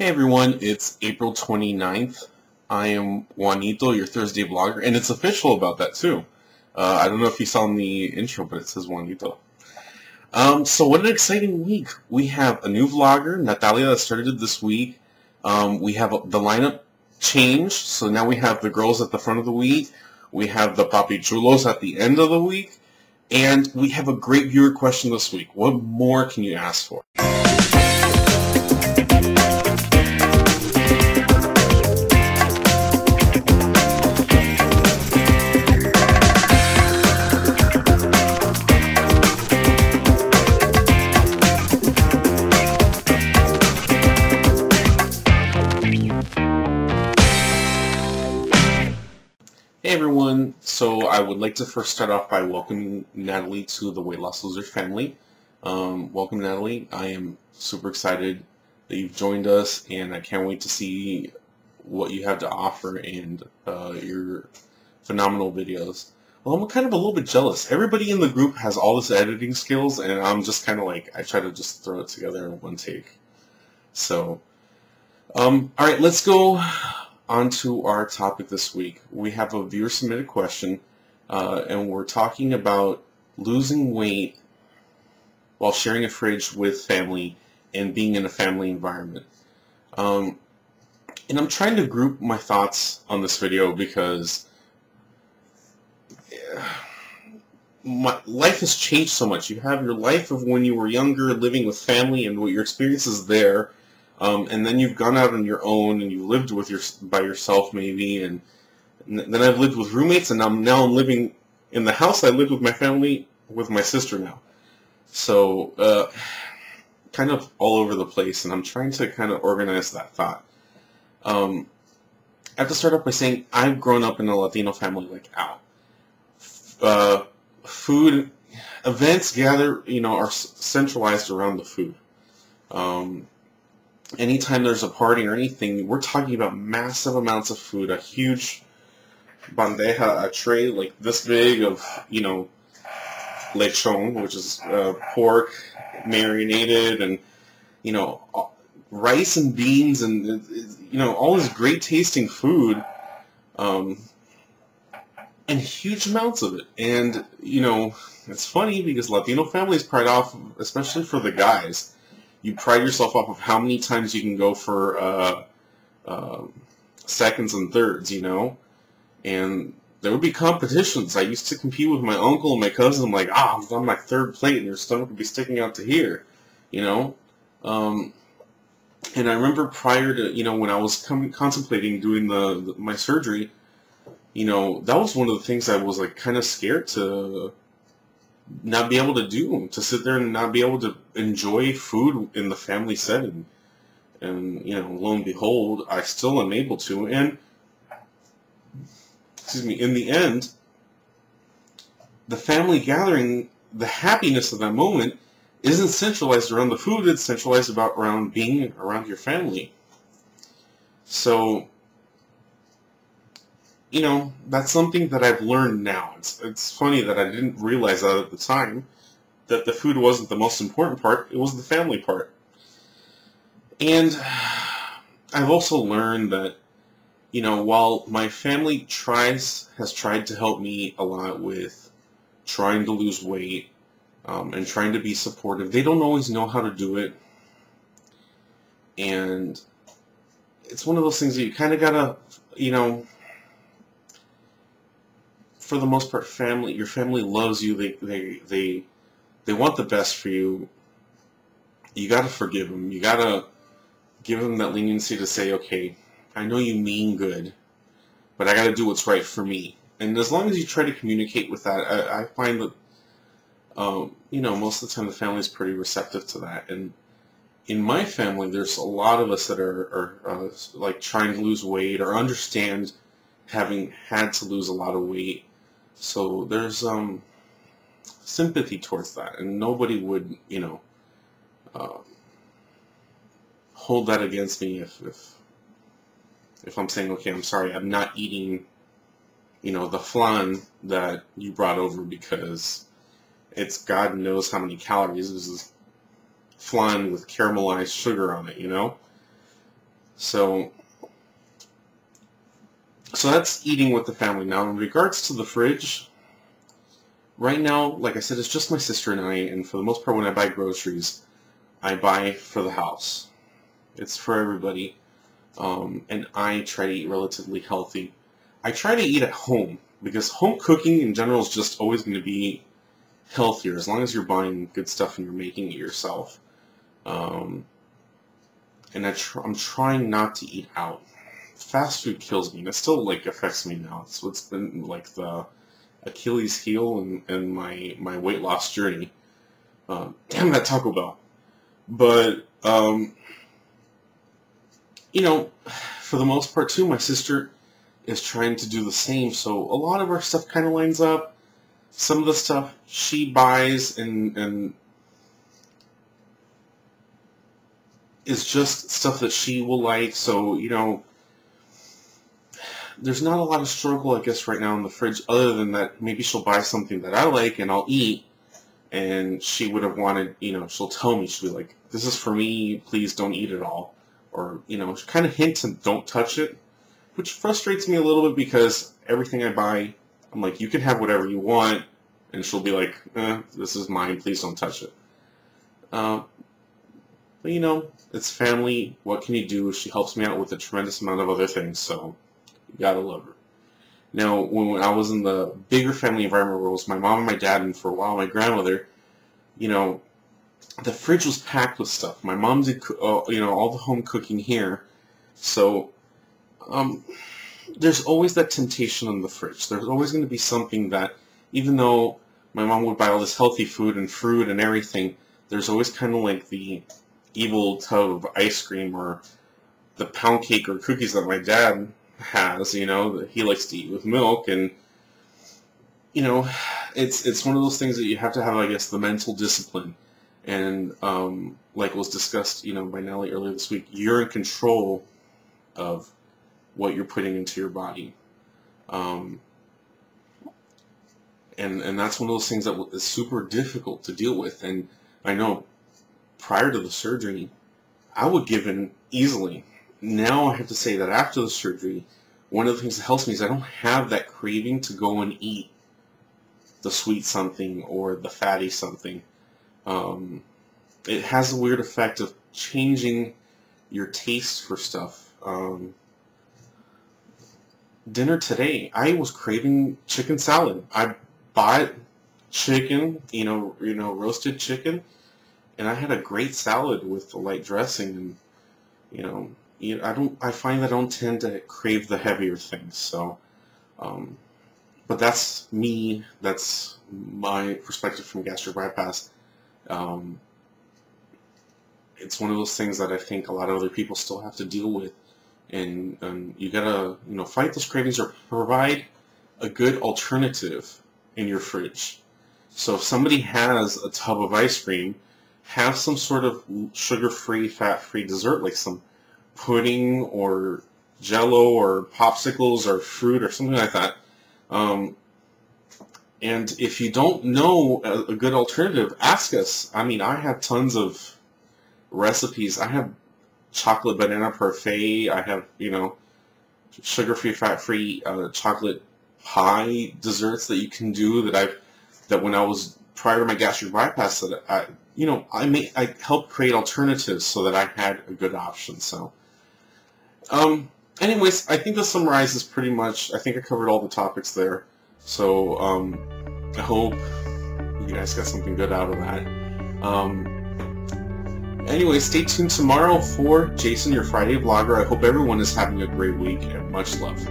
Hey everyone, it's April 29th. I am Juanito, your Thursday vlogger, and it's official about that too. I don't know if you saw in the intro, but it says Juanito. So what an exciting week. We have a new vlogger, Natalia, that started this week. We have the lineup changed, so now we have the girls at the front of the week. We have the Papi Chulos at the end of the week. And we have a great viewer question this week. What more can you ask for? Hey everyone, so I would like to first start off by welcoming Natalie to the Weight Loss Loser family. Welcome Natalie, I am super excited that you've joined us and I can't wait to see what you have to offer and your phenomenal videos. Well, I'm kind of a little bit jealous. Everybody in the group has all this editing skills and I'm just kind of like, I try to just throw it together in one take. So, alright, let's go on to our topic this week. We have a viewer submitted question and we're talking about losing weight while sharing a fridge with family and being in a family environment. And I'm trying to group my thoughts on this video because my life has changed so much. You have your life of when you were younger, living with family and what your experiences there. And then you've gone out on your own and you lived by yourself maybe, and then I've lived with roommates, and now I'm living in the house I lived with my family with my sister now. So kind of all over the place, and I'm trying to kind of organize that thought. I have to start off by saying I've grown up in a Latino family like Al. Food events are centralized around the food. Anytime there's a party or anything, we're talking about massive amounts of food, a huge bandeja, a tray like this big of, lechon, which is pork marinated, and, rice and beans and, all this great tasting food, and huge amounts of it. And, it's funny because Latino families pride off, especially for the guys, you pride yourself off of how many times you can go for seconds and thirds, and there would be competitions. I used to compete with my uncle and my cousin. I'm like, I'm on my third plate and your stomach would be sticking out to here, and I remember prior to, when I was contemplating doing my surgery, that was one of the things I was like kind of scared to not be able to do, to sit there and not be able to enjoy food in the family setting. And, lo and behold, I still am able to. And, in the end, the family gathering, the happiness of that moment isn't centralized around the food, it's centralized around being around your family. So, that's something that I've learned now. It's funny that I didn't realize that at the time, that the food wasn't the most important part, it was the family part. And I've also learned that, while my family has tried to help me a lot with trying to lose weight and trying to be supportive, they don't always know how to do it. And it's one of those things that you kind of gotta, for the most part, your family loves you. They want the best for you. You gotta forgive them. You gotta give them that leniency to say, okay, I know you mean good, but I gotta do what's right for me. And as long as you try to communicate with that, I find that, most of the time the family is pretty receptive to that. And in my family, there's a lot of us that are like trying to lose weight or understand having had to lose a lot of weight. So there's sympathy towards that, and nobody would, hold that against me if I'm saying, okay, I'm sorry, I'm not eating, the flan that you brought over because it's God knows how many calories. This is flan with caramelized sugar on it, So that's eating with the family. Now, in regards to the fridge, right now, like I said, it's just my sister and I, and for the most part when I buy groceries, I buy for the house. It's for everybody, and I try to eat relatively healthy. I try to eat at home, because home cooking in general is just always going to be healthier, as long as you're buying good stuff and you're making it yourself. And I'm trying not to eat out. Fast food kills me, and it still like affects me now. So it's been like the Achilles heel in my weight loss journey. Damn that Taco Bell. But you know, for the most part too, my sister is trying to do the same. So a lot of our stuff kind of lines up. Some of the stuff she buys and is just stuff that she will like. So, you know, there's not a lot of struggle, I guess, right now in the fridge, other than that maybe she'll buy something that I like and I'll eat, and she would have wanted, you know, she'll tell me, she'll be like, this is for me, please don't eat it all. Or, you know, she kind of hints and don't touch it, which frustrates me a little bit, because everything I buy, I'm like, you can have whatever you want, and she'll be like, this is mine, please don't touch it. But, you know, it's family, what can you do? She helps me out with a tremendous amount of other things, so you gotta love her. Now, when I was in the bigger family environment, where it was my mom and my dad, and for a while my grandmother, you know, the fridge was packed with stuff. My mom did, you know, all the home cooking here, so there's always that temptation in the fridge. There's always going to be something that, even though my mom would buy all this healthy food and fruit and everything, there's always kind of like the evil tub of ice cream or the pound cake or cookies that my dad has, you know, that he likes to eat with milk. And, you know, it's one of those things that you have to have, I guess, the mental discipline. And like was discussed, you know, by Nellie earlier this week, you're in control of what you're putting into your body. And that's one of those things that is super difficult to deal with. And I know prior to the surgery, I would give in easily. Now I have to say that after the surgery, one of the things that helps me is I don't have that craving to go and eat the sweet something or the fatty something. It has a weird effect of changing your taste for stuff. Dinner today, I was craving chicken salad. I bought chicken, you know, roasted chicken, and I had a great salad with the light dressing. And I find that I don't tend to crave the heavier things. So, but that's me. That's my perspective from gastric bypass. It's one of those things that I think a lot of other people still have to deal with. And you gotta, you know, fight those cravings or provide a good alternative in your fridge. So if somebody has a tub of ice cream, have some sort of sugar-free, fat-free dessert, like some pudding or Jello or popsicles or fruit or something like that. And if you don't know a good alternative, ask us. I mean, I have tons of recipes. I have chocolate banana parfait. I have, you know, sugar-free, fat-free chocolate pie desserts that you can do that when I was prior to my gastric bypass, that I helped create alternatives so that I had a good option. So, anyways, I think this summarizes pretty much. I think I covered all the topics there. So, I hope you guys got something good out of that. Anyway, stay tuned tomorrow for Jason, your Friday vlogger. I hope everyone is having a great week, and much love.